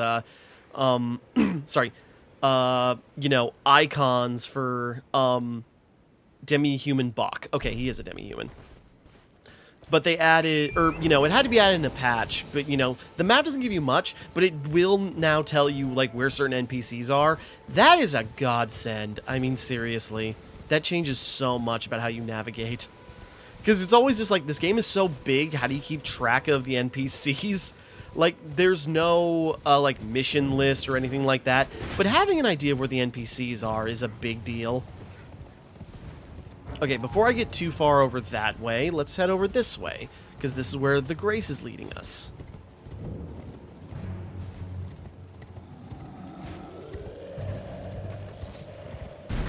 sorry, you know, icons for, demi-human Bok. Okay, he is a demi-human. But they added, or, you know, it had to be added in a patch, but, you know, the map doesn't give you much, but it will now tell you, like, where certain NPCs are. That is a godsend. I mean, seriously. That changes so much about how you navigate. Because it's always just like, this game is so big, how do you keep track of the NPCs? Like, there's no, like, mission list or anything like that, but having an idea of where the NPCs are is a big deal. Okay, before I get too far over that way, let's head over this way, because this is where the Grace is leading us.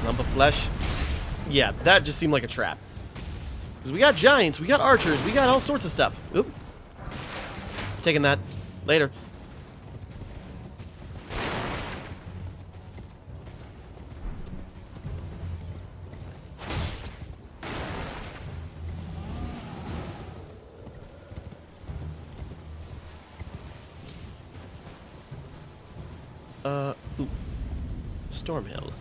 Lump of flesh. Yeah, that just seemed like a trap. Because we got giants, we got archers, we got all sorts of stuff. Oop. Taking that. Later. Ooh. Stormhill.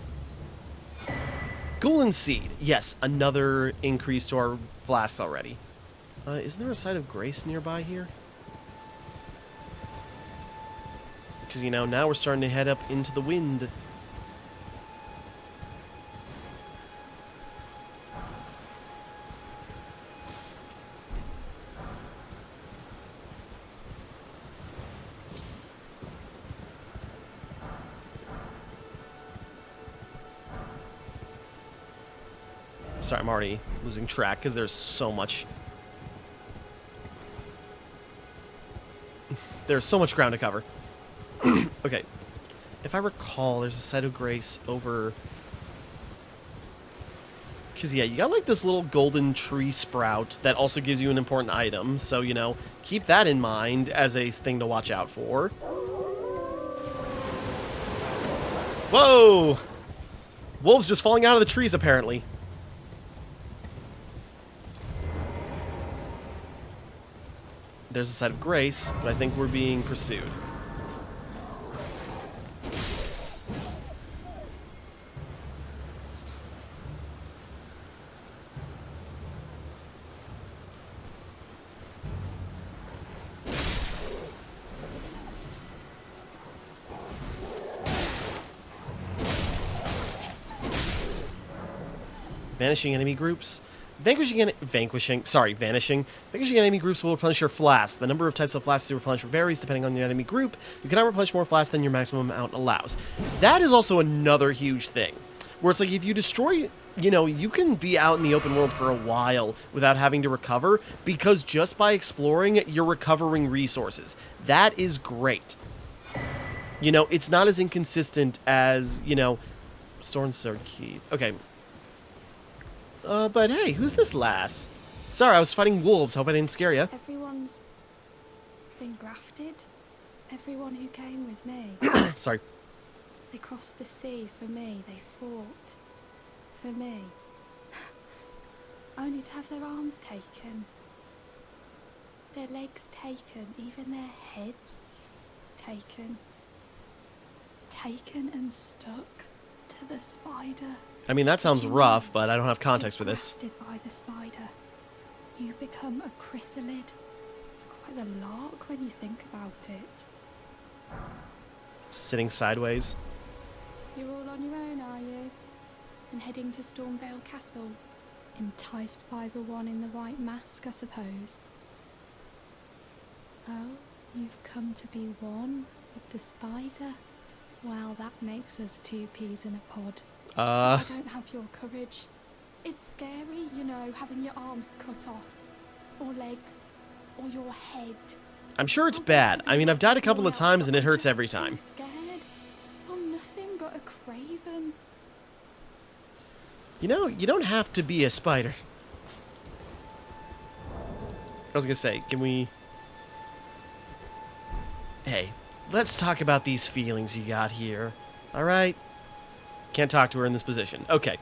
Golden Seed. Yes, another increase to our flasks already. Isn't there a site of grace nearby here? Because, you know, now we're starting to head up into the wind. Sorry, I'm already losing track because there's so much. There's so much ground to cover. Okay. If I recall, there's a site of grace over... Because, yeah, you got, like, this little golden tree sprout that also gives you an important item. So, you know, keep that in mind as a thing to watch out for. Whoa! Wolves just falling out of the trees, apparently. There's a site of grace, but I think we're being pursued. Vanishing enemy groups. Vanishing enemy groups will replenish your flasks. The number of types of flasks you replenish varies depending on the enemy group. You cannot replenish more flasks than your maximum amount allows. That is also another huge thing, where it's like if you destroy, you know, you can be out in the open world for a while without having to recover, because just by exploring, you're recovering resources. That is great. You know, it's not as inconsistent as, you know, Storm Sword Key. Okay. But hey, who's this lass? Sorry, I was fighting wolves. Hope I didn't scare you. Everyone's been grafted. Everyone who came with me. Sorry. They crossed the sea for me. They fought for me. Only to have their arms taken. Their legs taken. Even their heads taken. Taken and stuck to the spider. I mean, that sounds rough, but I don't have context for this. Grafted by the spider. You become a chrysalid. It's quite the lark when you think about it. Sitting sideways. You're all on your own, are you? And heading to Stormvale Castle? Enticed by the one in the white mask, I suppose. Oh, you've come to be one with the spider? Well, that makes us two peas in a pod. I don't have your courage. It's scary, you know, having your arms cut off. Or legs. Or your head. I'm sure it's bad. I mean, I've died a couple of times and it hurts every time. I'm scared. I'm nothing but a craven. You know, you don't have to be a spider. I was gonna say, can we... Hey, let's talk about these feelings you got here. Alright? Can't talk to her in this position. Okay.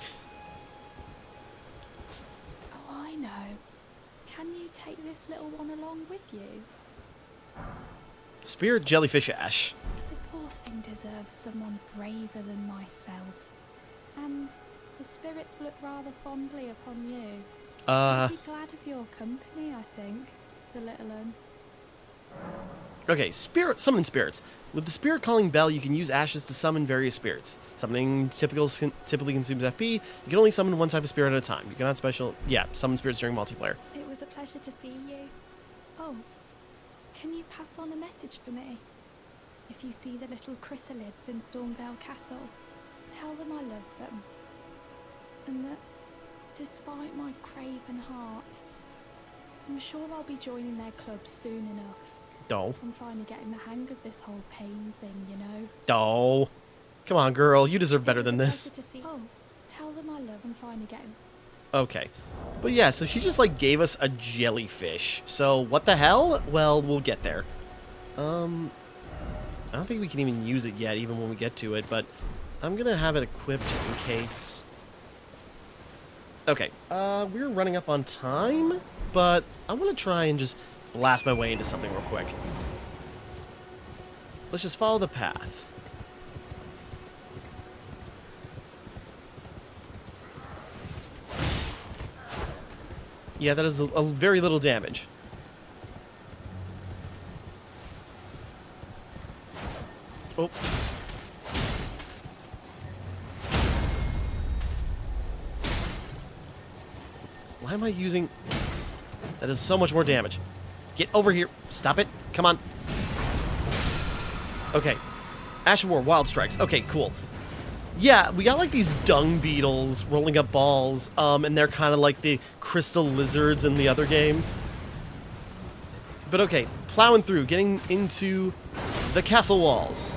Oh, I know. Can you take this little one along with you? Spirit jellyfish ash. The poor thing deserves someone braver than myself. And the spirits look rather fondly upon you. I'd be glad of your company, I think, the little one. Okay, summon spirits. With the spirit calling bell, you can use ashes to summon various spirits. Summoning typically consumes FP. You can only summon one type of spirit at a time. You cannot summon spirits during multiplayer. It was a pleasure to see you. Oh, can you pass on a message for me? If you see the little chrysalids in Stormvale Castle, tell them I love them. And that, despite my craven heart, I'm sure I'll be joining their club soon enough. No. I'm finally getting the hang of this whole pain thing, you know. No. Come on, girl. You deserve better than this. Oh, tell them I love. I'm finally getting... Okay. But yeah, so she just, like, gave us a jellyfish. So, what the hell? Well, we'll get there. I don't think we can even use it yet, even when we get to it, but I'm gonna have it equipped just in case. Okay. We're running up on time, but I want to try and just blast my way into something real quick. Let's just follow the path. Yeah, that is a very little damage. Oh. Why am I using... That is so much more damage. Get over here. Stop it. Come on. Okay. Ashen War, Wild Strikes. Okay, cool. Yeah, we got like these dung beetles rolling up balls, and they're kind of like the crystal lizards in the other games. But okay, plowing through, getting into the castle walls.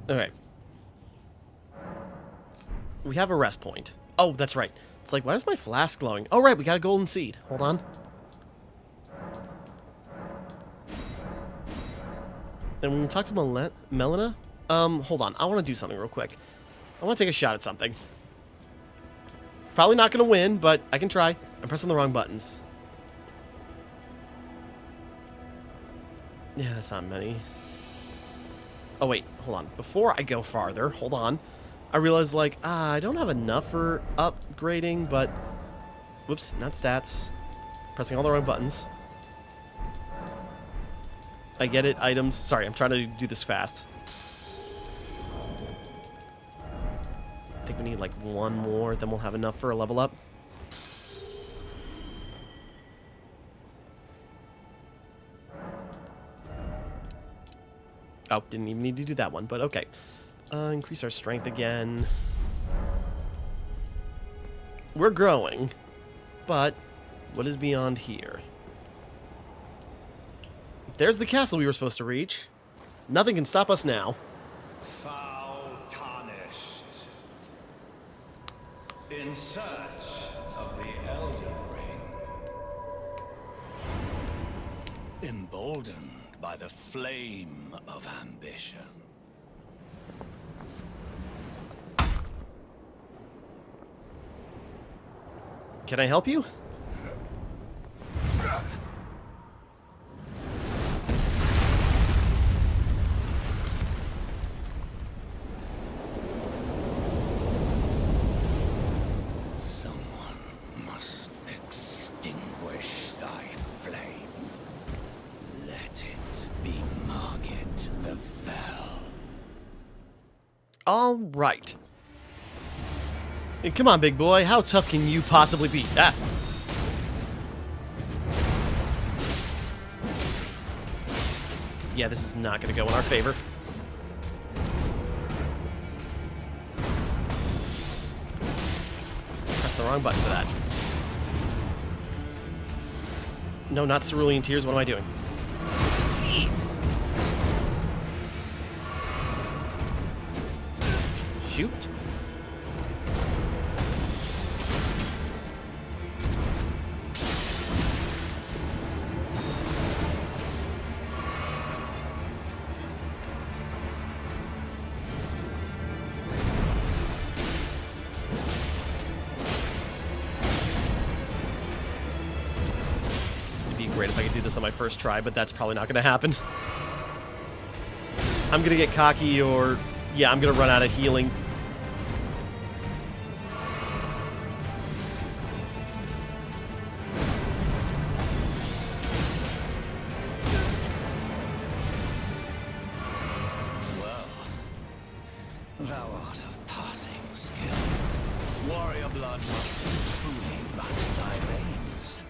Okay. We have a rest point. Oh, that's right. It's like, why is my flask glowing? Oh, right, we got a golden seed. Hold on. And when we talk to Melina, hold on. I want to do something real quick. I want to take a shot at something. Probably not going to win, but I can try. I'm pressing the wrong buttons. Yeah, that's not many. Oh, wait, hold on. Before I go farther, hold on. I realized, like, I don't have enough for upgrading, but Whoops, not stats. Pressing all the wrong buttons. I get it, items. Sorry, I'm trying to do this fast. I think we need like one more, then we'll have enough for a level up. Oh, didn't even need to do that one, but okay. Increase our strength again. We're growing, but what is beyond here? There's the castle we were supposed to reach. Nothing can stop us now. Foul Tarnished. In search of the Elden Ring. Emboldened by the flame of ambition. Can I help you? Someone must extinguish thy flame. Let it be Margit the Fell. All right. Hey, come on, big boy. How tough can you possibly be? Ah. Yeah, this is not going to go in our favor. Press the wrong button for that. No, not cerulean tears. What am I doing? Shoot. It'd be great if I could do this on my first try, but that's probably not going to happen. I'm going to get cocky or... yeah, I'm going to run out of healing. Thou art of passing skill. Warrior blood must truly run in thy veins.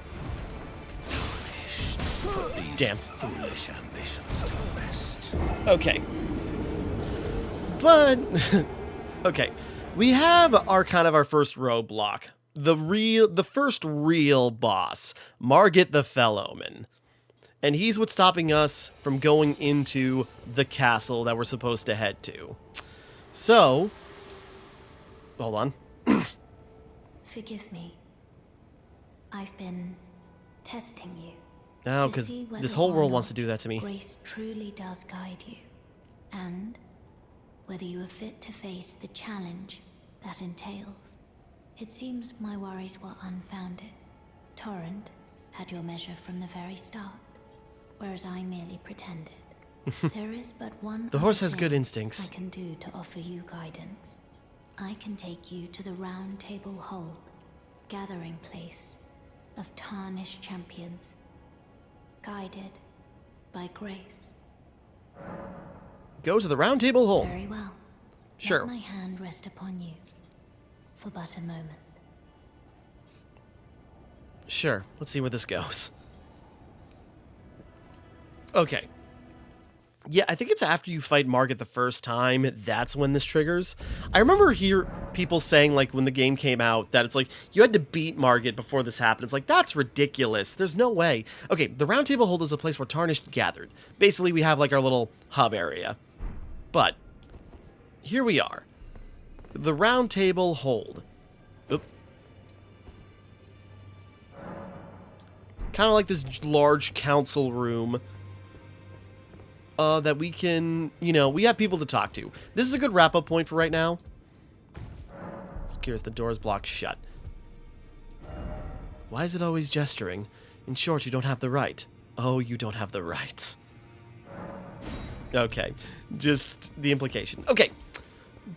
Tarnished. Put these Damn. foolish ambitions to rest. Okay. But... okay. We have our kind of our first roadblock. The first real boss. Margit the Fellowman. And he's what's stopping us from going into the castle that we're supposed to head to. So, hold on. Forgive me. I've been testing you. No, to because see whether this whole or world wants to not do that to me. Grace truly does guide you. And whether you are fit to face the challenge that entails. It seems my worries were unfounded. Torrent had your measure from the very start, whereas I merely pretended. There is but one The horse other has good thing instincts. I can do to offer you guidance. I can take you to the Round Table Hold, gathering place of tarnished champions, guided by grace. Go to the round table hole. Very well. Sure. Let my hand rest upon you for but a moment. Sure. Let's see where this goes. Okay. Yeah, I think it's after you fight Margit the first time, that's when this triggers. I remember people saying, like, when the game came out, that it's like, you had to beat Margit before this happened. It's like, that's ridiculous. There's no way. Okay, the Round Table Hold is a place where Tarnished gathered. Basically, we have, like, our little hub area. But, here we are. The Round Table Hold. Oop. Kind of like this large council room. That we can, we have people to talk to. This is a good wrap-up point for right now. Just curious, the door's blocked shut. Why is it always gesturing? In short, you don't have the right. Oh, you don't have the rights. Okay, just the implication. Okay,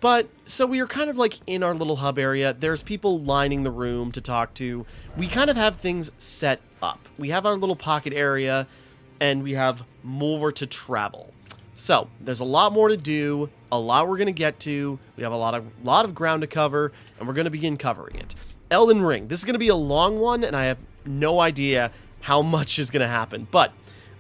But, so we are kind of like in our little hub area. There's people lining the room to talk to. We kind of have things set up. We have our little pocket area, and we have more to travel. So, there's a lot more to do, a lot we're going to get to. We have a lot of ground to cover, and we're going to begin covering it. Elden Ring. This is going to be a long one, and I have no idea how much is going to happen. But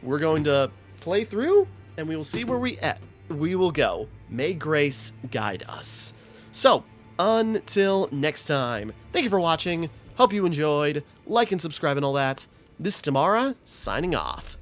we're going to play through, and we will see where we will go. May grace guide us. So, until next time, thank you for watching. Hope you enjoyed. Like and subscribe and all that. This is Timmara, signing off.